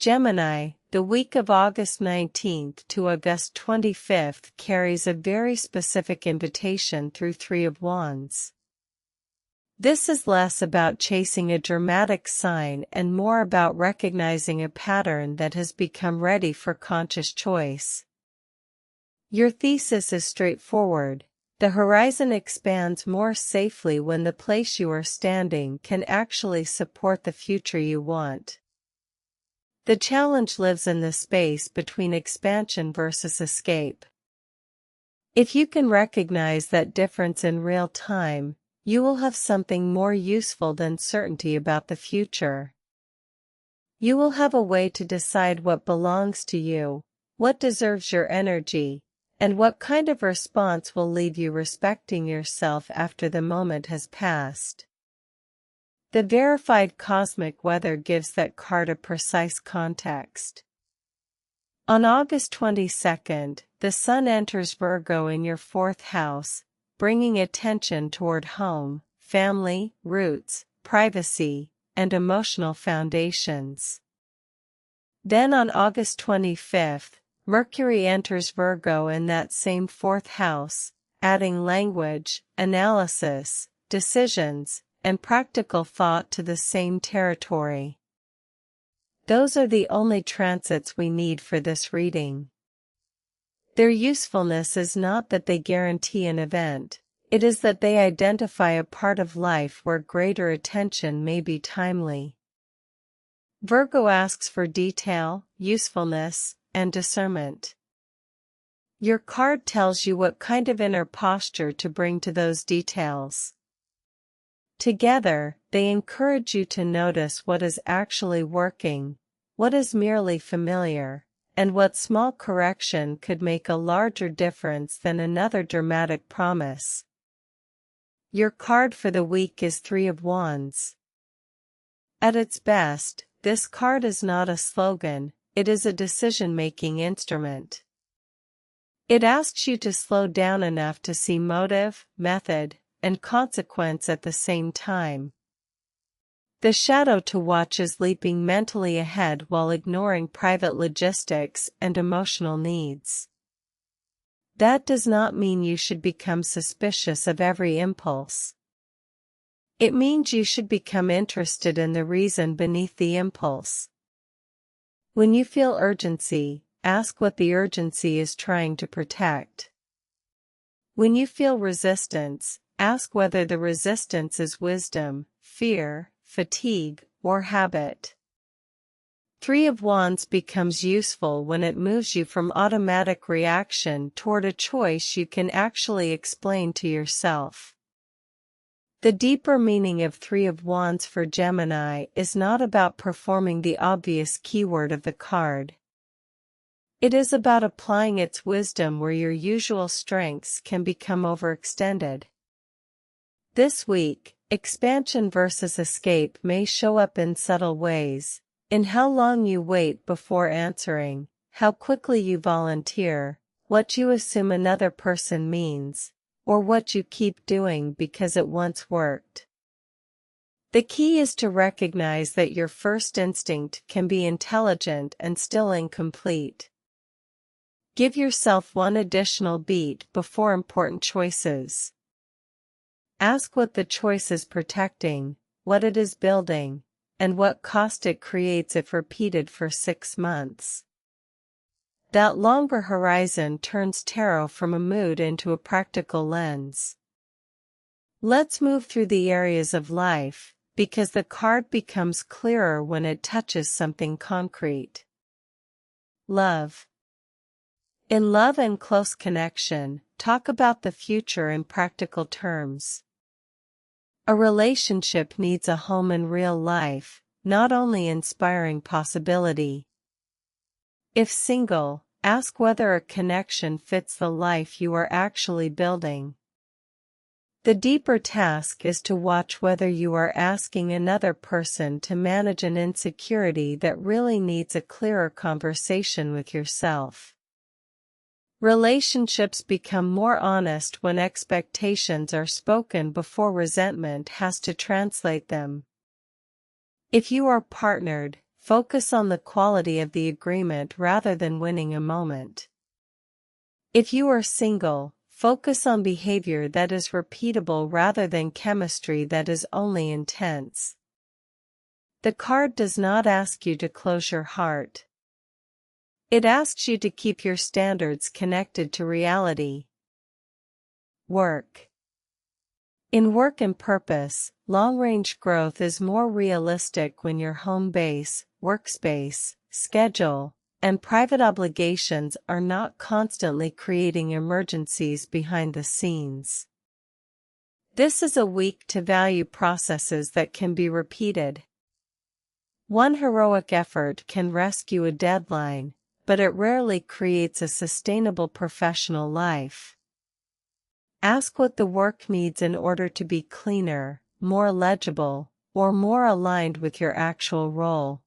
Gemini, the week of August 19th to August 25th carries a very specific invitation through Three of Wands. This is less about chasing a dramatic sign and more about recognizing a pattern that has become ready for conscious choice. Your thesis is straightforward. The horizon expands more safely when the place you are standing can actually support the future you want. The challenge lives in the space between expansion versus escape. If you can recognize that difference in real time, you will have something more useful than certainty about the future. You will have a way to decide what belongs to you, what deserves your energy, and what kind of response will leave you respecting yourself after the moment has passed. The verified cosmic weather gives that card a precise context. On August 22nd, the Sun enters Virgo in your 4th house, bringing attention toward home, family, roots, privacy, and emotional foundations. Then on August 25th, Mercury enters Virgo in that same 4th house, adding language, analysis, decisions, and practical thought to the same territory. Those are the only transits we need for this reading. Their usefulness is not that they guarantee an event, it is that they identify a part of life where greater attention may be timely. Virgo asks for detail, usefulness, and discernment. Your card tells you what kind of inner posture to bring to those details. Together, they encourage you to notice what is actually working, what is merely familiar, and what small correction could make a larger difference than another dramatic promise. Your card for the week is Three of Wands. At its best, this card is not a slogan, it is a decision-making instrument. It asks you to slow down enough to see motive, method, and consequence at the same time. The shadow to watch is leaping mentally ahead while ignoring private logistics and emotional needs. That does not mean you should become suspicious of every impulse. It means you should become interested in the reason beneath the impulse. When you feel urgency, ask what the urgency is trying to protect. When you feel resistance, ask whether the resistance is wisdom, fear, fatigue, or habit. Three of Wands becomes useful when it moves you from automatic reaction toward a choice you can actually explain to yourself. The deeper meaning of Three of Wands for Gemini is not about performing the obvious keyword of the card. It is about applying its wisdom where your usual strengths can become overextended. This week, expansion versus escape may show up in subtle ways, in how long you wait before answering, how quickly you volunteer, what you assume another person means, or what you keep doing because it once worked. The key is to recognize that your first instinct can be intelligent and still incomplete. Give yourself one additional beat before important choices. Ask what the choice is protecting, what it is building, and what cost it creates if repeated for 6 months. That longer horizon turns tarot from a mood into a practical lens. Let's move through the areas of life, because the card becomes clearer when it touches something concrete. Love. In love and close connection, talk about the future in practical terms. A relationship needs a home in real life, not only inspiring possibility. If single, ask whether a connection fits the life you are actually building. The deeper task is to watch whether you are asking another person to manage an insecurity that really needs a clearer conversation with yourself. Relationships become more honest when expectations are spoken before resentment has to translate them. If you are partnered, focus on the quality of the agreement rather than winning a moment. If you are single, focus on behavior that is repeatable rather than chemistry that is only intense. The card does not ask you to close your heart. It asks you to keep your standards connected to reality. Work. In work and purpose, long-range growth is more realistic when your home base, workspace, schedule, and private obligations are not constantly creating emergencies behind the scenes. This is a week to value processes that can be repeated. One heroic effort can rescue a deadline, but it rarely creates a sustainable professional life. Ask what the work needs in order to be cleaner, more legible, or more aligned with your actual role.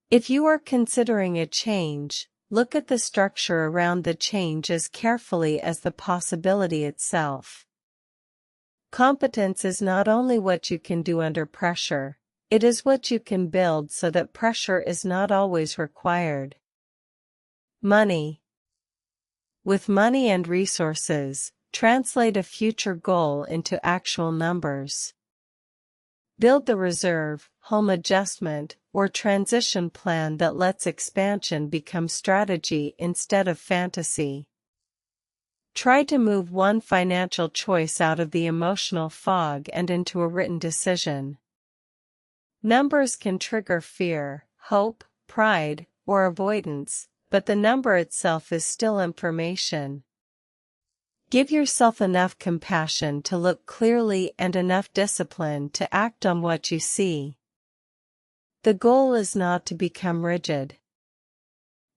If you are considering a change, look at the structure around the change as carefully as the possibility itself. Competence is not only what you can do under pressure, it is what you can build so that pressure is not always required. Money. With money and resources, translate a future goal into actual numbers. Build the reserve, home adjustment, or transition plan that lets expansion become strategy instead of fantasy. Try to move one financial choice out of the emotional fog and into a written decision. Numbers can trigger fear, hope, pride, or avoidance, but the number itself is still information. Give yourself enough compassion to look clearly and enough discipline to act on what you see. The goal is not to become rigid.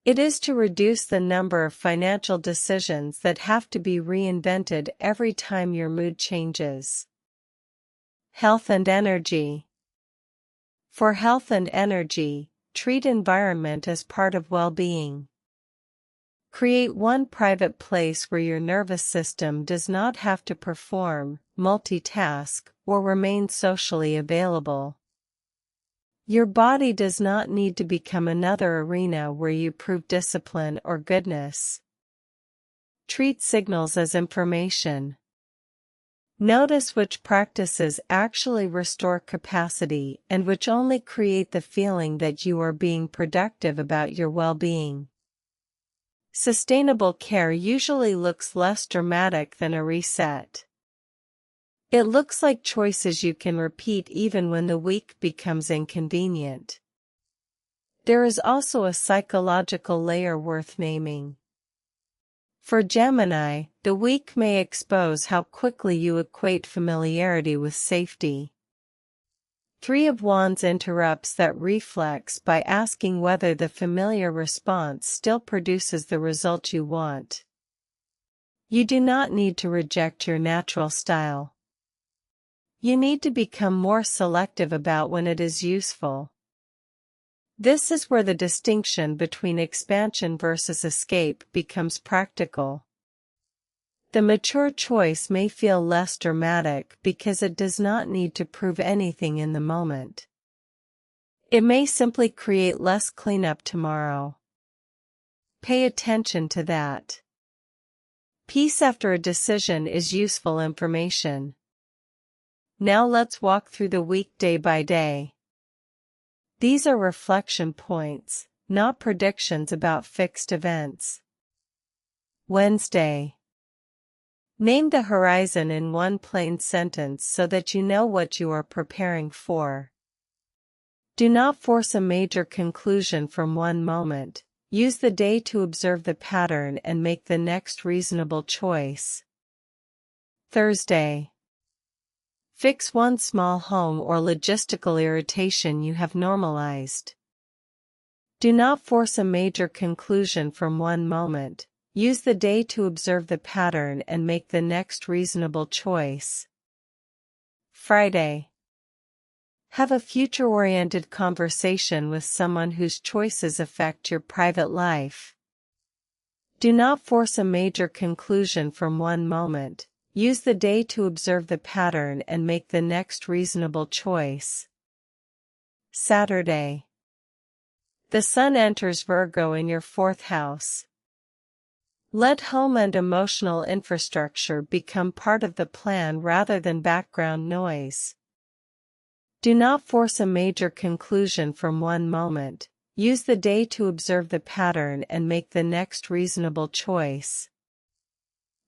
It is to reduce the number of financial decisions that have to be reinvented every time your mood changes. Health and energy. For health and energy, treat environment as part of well-being. Create one private place where your nervous system does not have to perform, multitask, or remain socially available. Your body does not need to become another arena where you prove discipline or goodness. Treat signals as information. Notice which practices actually restore capacity and which only create the feeling that you are being productive about your well-being. Sustainable care usually looks less dramatic than a reset. It looks like choices you can repeat even when the week becomes inconvenient. There is also a psychological layer worth naming. For Gemini, the week may expose how quickly you equate familiarity with safety. Three of Wands interrupts that reflex by asking whether the familiar response still produces the result you want. You do not need to reject your natural style. You need to become more selective about when it is useful. This is where the distinction between expansion versus escape becomes practical. The mature choice may feel less dramatic because it does not need to prove anything in the moment. It may simply create less cleanup tomorrow. Pay attention to that. Peace after a decision is useful information. Now let's walk through the week day by day. These are reflection points, not predictions about fixed events. Wednesday. Name the horizon in one plain sentence so that you know what you are preparing for. Do not force a major conclusion from one moment. Use the day to observe the pattern and make the next reasonable choice. Thursday. Fix one small home or logistical irritation you have normalized. Do not force a major conclusion from one moment. Use the day to observe the pattern and make the next reasonable choice. Friday. Have a future-oriented conversation with someone whose choices affect your private life. Do not force a major conclusion from one moment. Use the day to observe the pattern and make the next reasonable choice. Saturday. The Sun enters Virgo in your fourth house. Let home and emotional infrastructure become part of the plan rather than background noise. Do not force a major conclusion from one moment. Use the day to observe the pattern and make the next reasonable choice.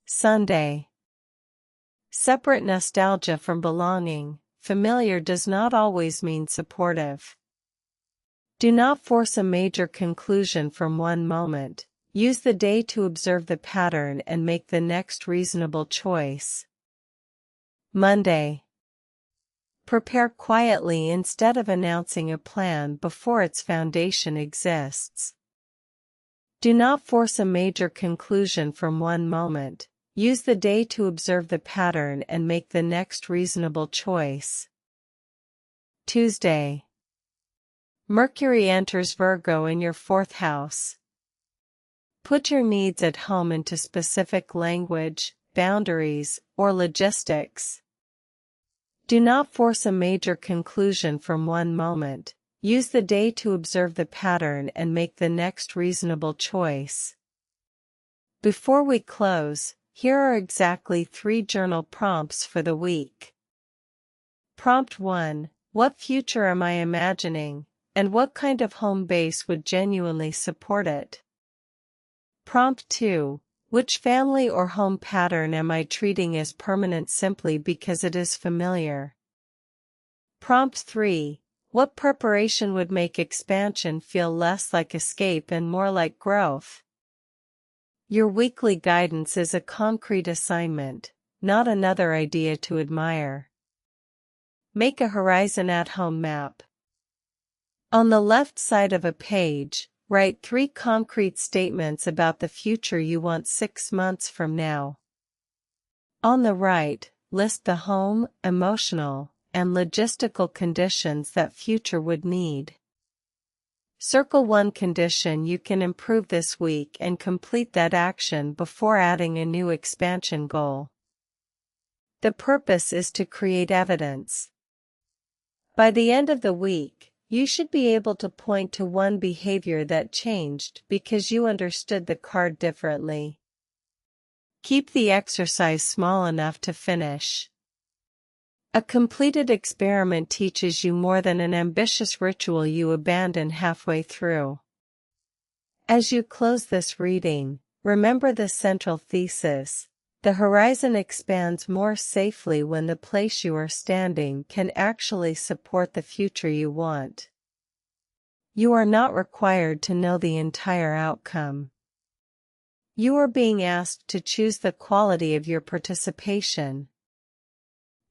Sunday. Separate nostalgia from belonging. Familiar does not always mean supportive. Do not force a major conclusion from one moment. Use the day to observe the pattern and make the next reasonable choice. Monday. Prepare quietly instead of announcing a plan before its foundation exists. Do not force a major conclusion from one moment. Use the day to observe the pattern and make the next reasonable choice. Tuesday. Mercury enters Virgo in your fourth house. Put your needs at home into specific language, boundaries, or logistics. Do not force a major conclusion from one moment. Use the day to observe the pattern and make the next reasonable choice. Before we close, here are exactly 3 journal prompts for the week. Prompt 1. What future am I imagining, and what kind of home base would genuinely support it? Prompt 2. Which family or home pattern am I treating as permanent simply because it is familiar? Prompt 3. What preparation would make expansion feel less like escape and more like growth? Your weekly guidance is a concrete assignment, not another idea to admire. Make a horizon at home map. On the left side of a page, write 3 concrete statements about the future you want 6 months from now. On the right, list the home, emotional, and logistical conditions that future would need. Circle one condition you can improve this week and complete that action before adding a new expansion goal. The purpose is to create evidence. By the end of the week, you should be able to point to one behavior that changed because you understood the card differently. Keep the exercise small enough to finish. A completed experiment teaches you more than an ambitious ritual you abandon halfway through. As you close this reading, remember the central thesis. The horizon expands more safely when the place you are standing can actually support the future you want. You are not required to know the entire outcome. You are being asked to choose the quality of your participation.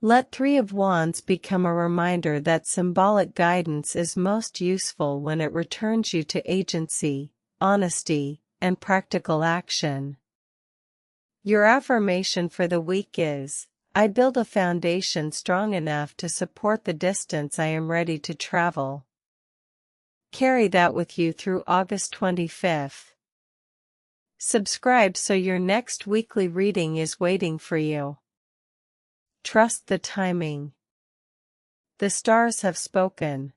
Let 3 of Wands become a reminder that symbolic guidance is most useful when it returns you to agency, honesty, and practical action. Your affirmation for the week is, I build a foundation strong enough to support the distance I am ready to travel. Carry that with you through August 25th. Subscribe so your next weekly reading is waiting for you. Trust the timing. The stars have spoken.